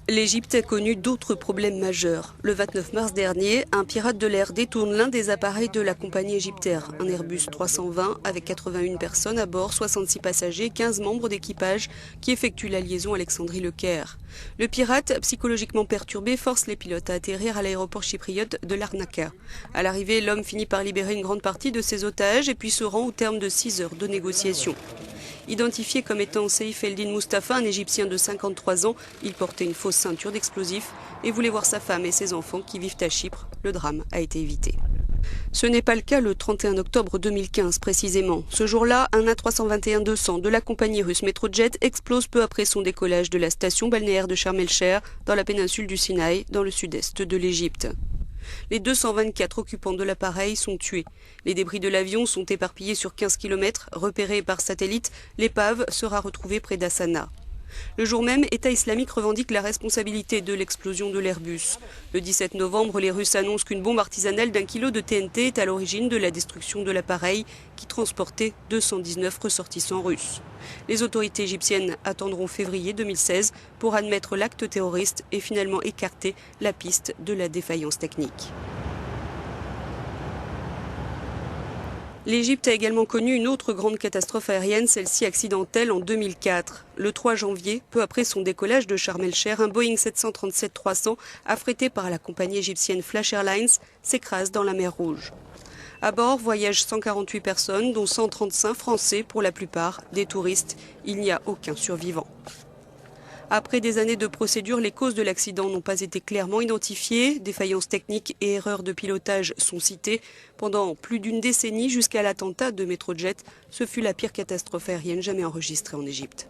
L'Égypte a connu d'autres problèmes majeurs. Le 29 mars dernier, un pirate de l'air détourne l'un des appareils de la compagnie égyptaire, un Airbus 320 avec 81 personnes à bord, 66 passagers, 15 membres d'équipage qui effectuent la liaison Alexandrie-Le Caire. Le pirate, psychologiquement perturbé, force les pilotes à atterrir à l'aéroport chypriote de Larnaca. À l'arrivée, l'homme finit par libérer une grande partie de ses otages et puis se rend au terme de 6 heures de négociations. Identifié comme étant Seif Eldin Mustafa, un Égyptien de 53 ans, il portait une fausse ceinture d'explosifs et voulait voir sa femme et ses enfants qui vivent à Chypre. Le drame a été évité. Ce n'est pas le cas le 31 octobre 2015 précisément. Ce jour-là, un A321-200 de la compagnie russe Metrojet explose peu après son décollage de la station balnéaire de Sharm el-Sheikh dans la péninsule du Sinaï, dans le sud-est de l'Égypte. Les 224 occupants de l'appareil sont tués. Les débris de l'avion sont éparpillés sur 15 km. Repérés par satellite, l'épave sera retrouvée près d'Assana. Le jour même, État islamique revendique la responsabilité de l'explosion de l'Airbus. Le 17 novembre, les Russes annoncent qu'une bombe artisanale d'1 kilo de TNT est à l'origine de la destruction de l'appareil qui transportait 219 ressortissants russes. Les autorités égyptiennes attendront février 2016 pour admettre l'acte terroriste et finalement écarter la piste de la défaillance technique. L'Égypte a également connu une autre grande catastrophe aérienne, celle-ci accidentelle en 2004. Le 3 janvier, peu après son décollage de Sharm el-Sheikh, un Boeing 737-300 affrété par la compagnie égyptienne Flash Airlines s'écrase dans la mer Rouge. À bord voyagent 148 personnes, dont 135 Français, pour la plupart des touristes. Il n'y a aucun survivant. Après des années de procédure, les causes de l'accident n'ont pas été clairement identifiées. Défaillances techniques et erreurs de pilotage sont citées. Pendant plus d'une décennie, jusqu'à l'attentat de Metrojet, ce fut la pire catastrophe aérienne jamais enregistrée en Égypte.